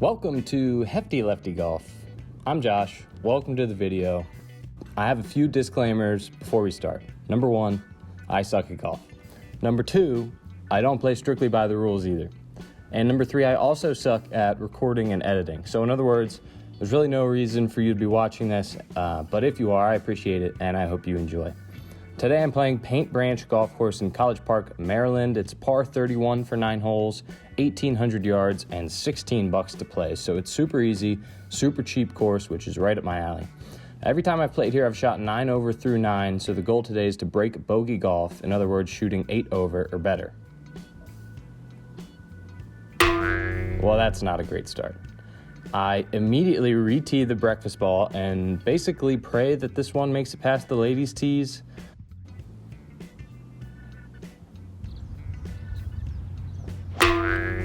Welcome to Hefty Lefty Golf. I'm Josh. Welcome to the video. I have a few disclaimers before we start. Number one, I suck at golf. Number two, I don't play strictly by the rules either. And number three, I also suck at recording and editing. So in other words, there's really no reason for you to be watching this, but if you are, I appreciate it and I hope you enjoy. Today I'm playing Paint Branch Golf Course in College Park, Maryland. It's par 31 for 9 holes, 1,800 yards, and $16 to play. So it's super easy, super cheap course, which is right up my alley. Every time I've played here, I've shot 9 over through 9, so the goal today is to break bogey golf, in other words, shooting 8 over or better. Well, that's not a great start. I immediately re-tee the breakfast ball and basically pray that this one makes it past the ladies' tees.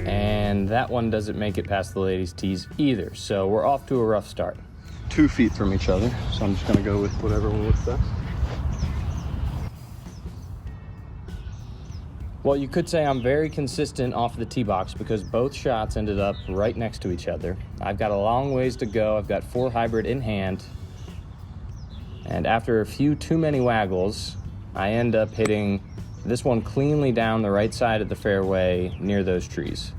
And that one doesn't make it past the ladies' tees either, so we're off to a rough start. 2 feet from each other, so I'm just gonna go with whatever one looks best. Well, you could say I'm very consistent off the tee box because both shots ended up right next to each other. I've got a long ways to go. I've got 4 hybrid in hand, and after a few too many waggles, I end up hitting this one cleanly down the right side of the fairway near those trees.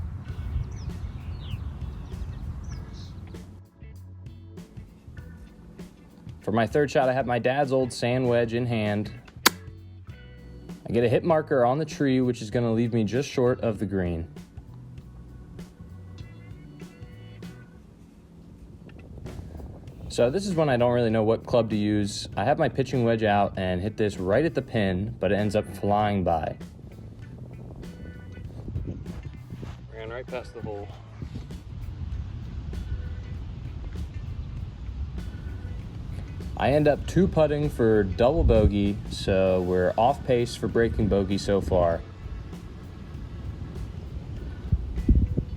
For my third shot, I have my dad's old sand wedge in hand. I get a hit marker on the tree, which is going to leave me just short of the green. So this is when I don't really know what club to use. I have my pitching wedge out and hit this right at the pin, but it ends up flying by. Ran right past the hole. I end up 2-putting for double bogey, so we're off pace for breaking bogey so far.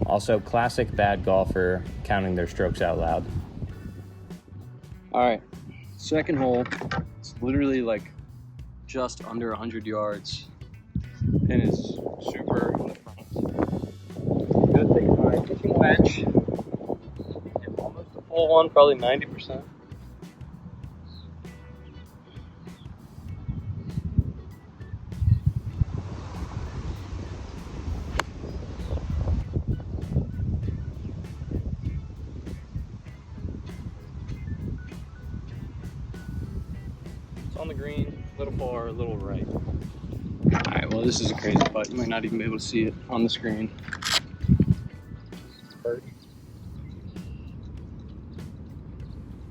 Also, classic bad golfer counting their strokes out loud. All right, second hole. It's literally like just under 100 yards. Pin is super in the front. I'm gonna take my pitching wedge. Hit almost a full one, probably 90%. On the green, a little far, a little right. All right, well, this is a crazy putt. You might not even be able to see it on the screen.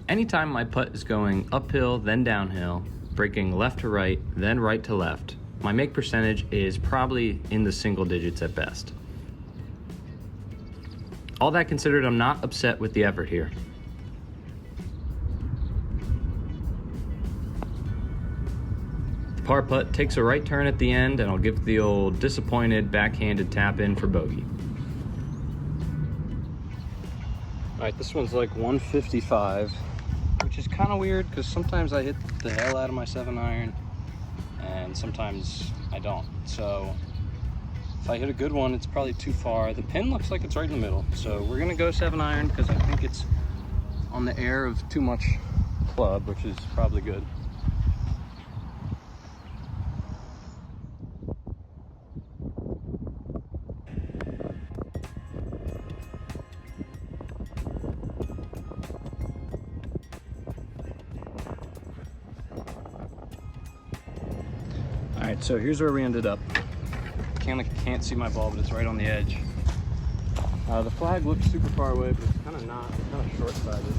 Anytime my putt is going uphill, then downhill, breaking left to right, then right to left, my make percentage is probably in the single digits at best. All that considered, I'm not upset with the effort here. Par putt takes a right turn at the end, and I'll give the old disappointed backhanded tap in for bogey. All right, this one's like 155, which is kind of weird because sometimes I hit the hell out of my 7-iron and sometimes I don't. So if I hit a good one, it's probably too far. The pin looks like it's right in the middle, so we're gonna go 7-iron because I think it's on the air of too much club, which is probably good. All right, so here's where we ended up. Can't see my ball, but it's right on the edge. The flag looks super far away, but it's kind of not. It's kind of short-sighted.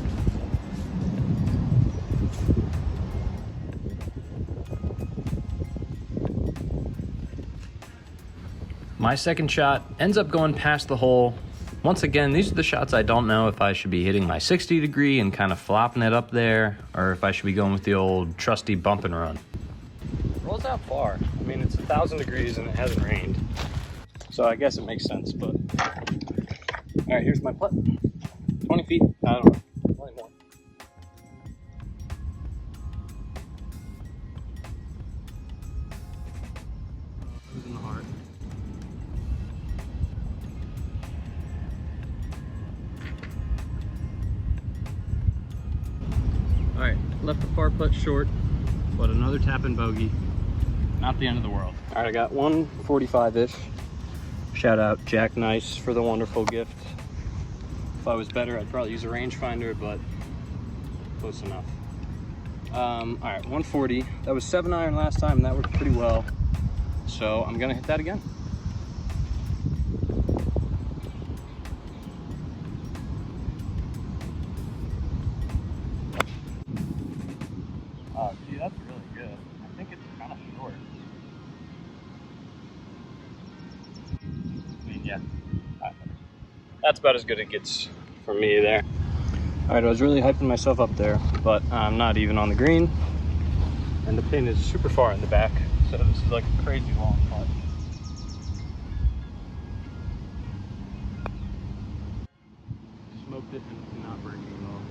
My second shot ends up going past the hole. Once again, these are the shots I don't know if I should be hitting my 60 degree and kind of flopping it up there, or if I should be going with the old trusty bump and run. Rolls out far. I mean, it's 1,000 degrees and it hasn't rained, so I guess it makes sense. But all right, here's my putt. 20 feet. I don't know. Probably more. In the heart. left the par putt short, but another tap in bogey. Not the end of the world. All right, I got 145-ish. Shout out Jack Nice for the wonderful gift. If I was better, I'd probably use a rangefinder, but close enough. All right, 140. That was 7-iron last time, and that worked pretty well. So I'm gonna hit that again. Oh, gee, that's really good. I think it's kind of short. I mean, yeah, that's about as good as it gets for me there. All right, I was really hyping myself up there, but I'm not even on the green, and the pin is super far in the back, so this is like a crazy long putt. Smoked it and not breaking at all.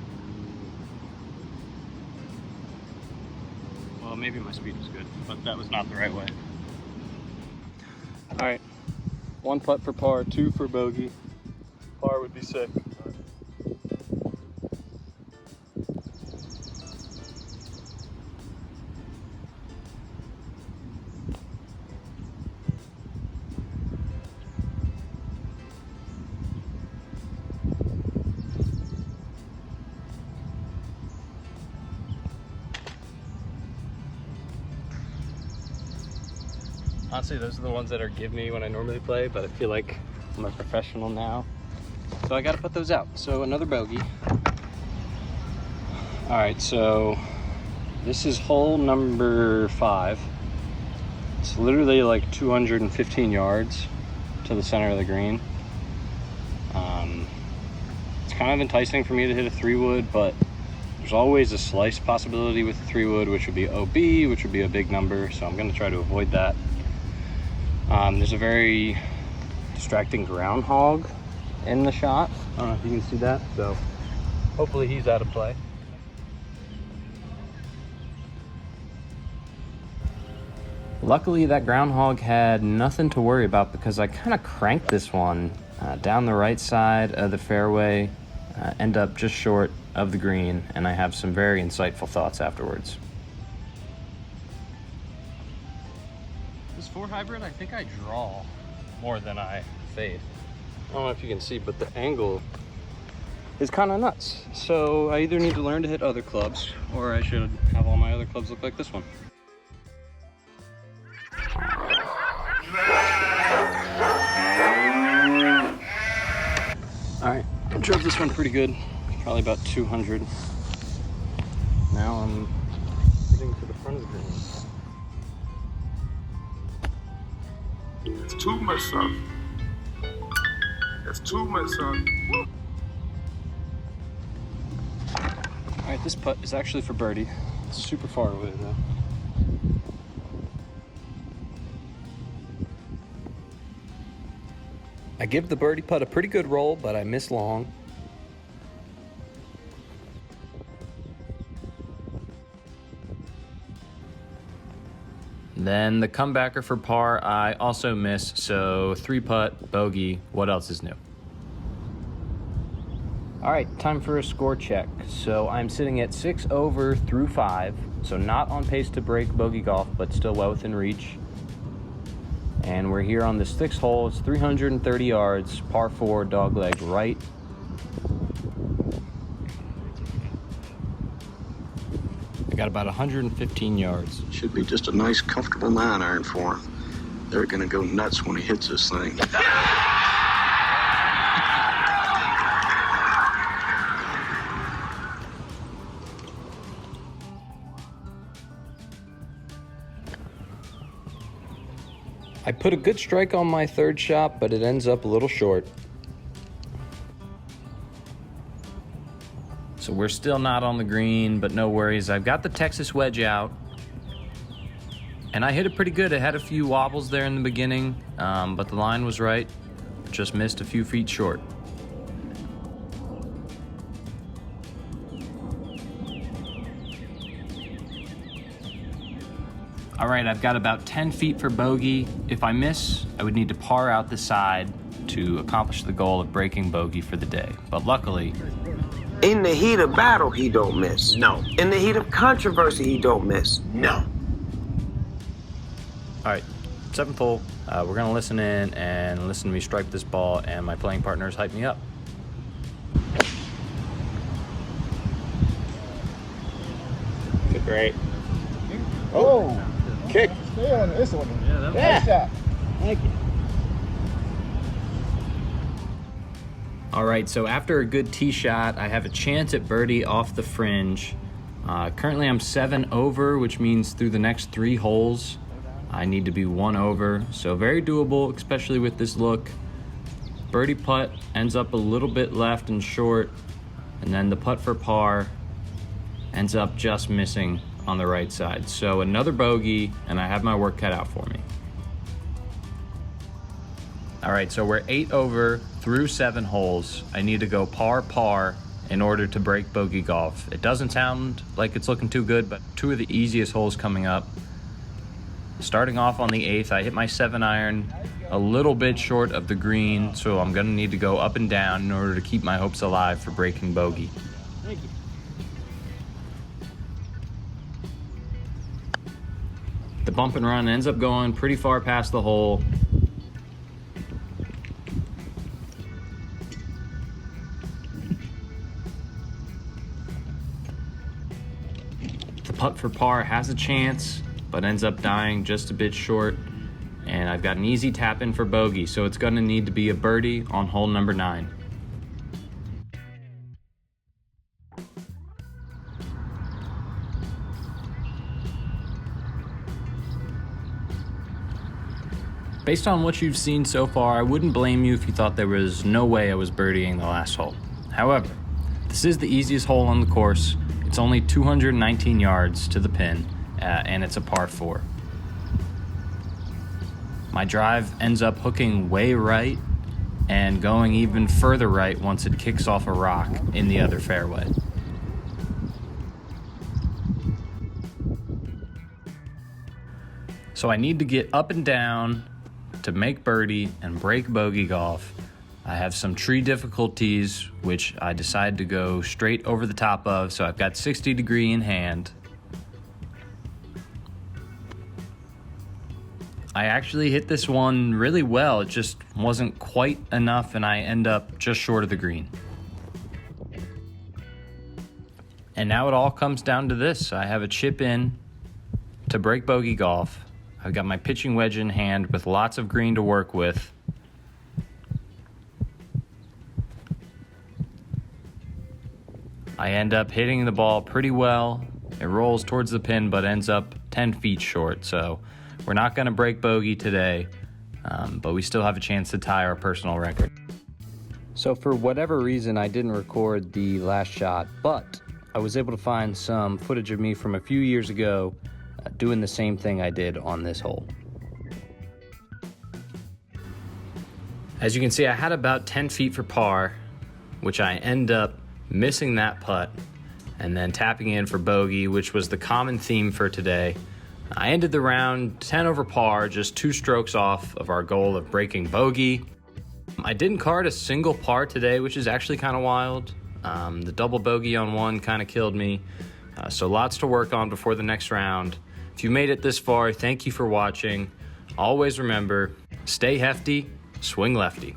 Well, maybe my speed was good, but that was not the right way. All right, 1 putt for par, 2 for bogey. Par would be sick. Honestly, those are the ones that are give me when I normally play, but I feel like I'm a professional now, so I got to put those out. So another bogey. All right, so this is hole number 5. It's literally like 215 yards to the center of the green. It's kind of enticing for me to hit a 3-wood, but there's always a slice possibility with a 3-wood, which would be OB, which would be a big number, so I'm going to try to avoid that. There's a very distracting groundhog in the shot. I don't know if you can see that, so hopefully he's out of play. Luckily, that groundhog had nothing to worry about because I kind of cranked this one down the right side of the fairway, end up just short of the green, and I have some very insightful thoughts afterwards. This 4 hybrid, I think I draw more than I fade. I don't know if you can see, but the angle is kind of nuts. So I either need to learn to hit other clubs, or I should have all my other clubs look like this one. All right, I drove this one pretty good, probably about 200. Now I'm hitting to the front of the green. It's too much, son. It's too much, son. All right, this putt is actually for birdie. It's super far away though. I give the birdie putt a pretty good roll, but I miss long. Then the comebacker for par, I also miss, so 3-putt, bogey, what else is new? All right, time for a score check. So I'm sitting at 6 over through 5, so not on pace to break bogey golf, but still well within reach. And we're here on this 6th hole. It's 330 yards, par 4, dogleg right. I got about 115 yards. Should be just a nice, comfortable 9-iron for him. They're gonna go nuts when he hits this thing. I put a good strike on my 3rd shot, but it ends up a little short. So we're still not on the green, but no worries. I've got the Texas wedge out, and I hit it pretty good. It had a few wobbles there in the beginning, but the line was right. Just missed a few feet short. All right, I've got about 10 feet for bogey. If I miss, I would need to par out the side to accomplish the goal of breaking bogey for the day. But luckily, In the heat of battle, he don't miss. No. In the heat of controversy, he don't miss. No. All right, 7th hole. We're gonna listen in and listen to me strike this ball, and my playing partners hype me up. Great. Oh, Kick. stay on this one. Yeah, Nice shot. Thank you. All right, so after a good tee shot, I have a chance at birdie off the fringe. Currently I'm 7 over, which means through the next 3 holes, I need to be 1 over. So very doable, especially with this look. Birdie putt ends up a little bit left and short, and then the putt for par ends up just missing on the right side. So another bogey, and I have my work cut out for me. All right, so we're 8 over through 7 holes. I need to go par in order to break bogey golf. It doesn't sound like it's looking too good, but 2 of the easiest holes coming up. Starting off on the 8th, I hit my 7-iron a little bit short of the green, so I'm gonna need to go up and down in order to keep my hopes alive for breaking bogey. Thank you. The bump and run ends up going pretty far past the hole. The putt for par has a chance, but ends up dying just a bit short. And I've got an easy tap in for bogey, so it's gonna need to be a birdie on hole number 9. Based on what you've seen so far, I wouldn't blame you if you thought there was no way I was birdieing the last hole. However, this is the easiest hole on the course. It's only 219 yards to the pin, and it's a par 4. My drive ends up hooking way right and going even further right once it kicks off a rock in the other fairway. So I need to get up and down to make birdie and break bogey golf. I have some tree difficulties, which I decided to go straight over the top of, so I've got 60 degree in hand. I actually hit this one really well, it just wasn't quite enough, and I end up just short of the green. And now it all comes down to this. I have a chip in to break bogey golf. I've got my pitching wedge in hand with lots of green to work with. I end up hitting the ball pretty well. It rolls towards the pin, but ends up 10 feet short. So we're not gonna break bogey today, but we still have a chance to tie our personal record. So for whatever reason, I didn't record the last shot, but I was able to find some footage of me from a few years ago doing the same thing I did on this hole. As you can see, I had about 10 feet for par, which I end up missing that putt and then tapping in for bogey, which was the common theme for today. I ended the round 10 over par, just 2 strokes off of our goal of breaking bogey. I didn't card a single par today, which is actually kind of wild. The double bogey on 1 kind of killed me. So lots to work on before the next round. If you made it this far, thank you for watching. Always remember, stay hefty, swing lefty.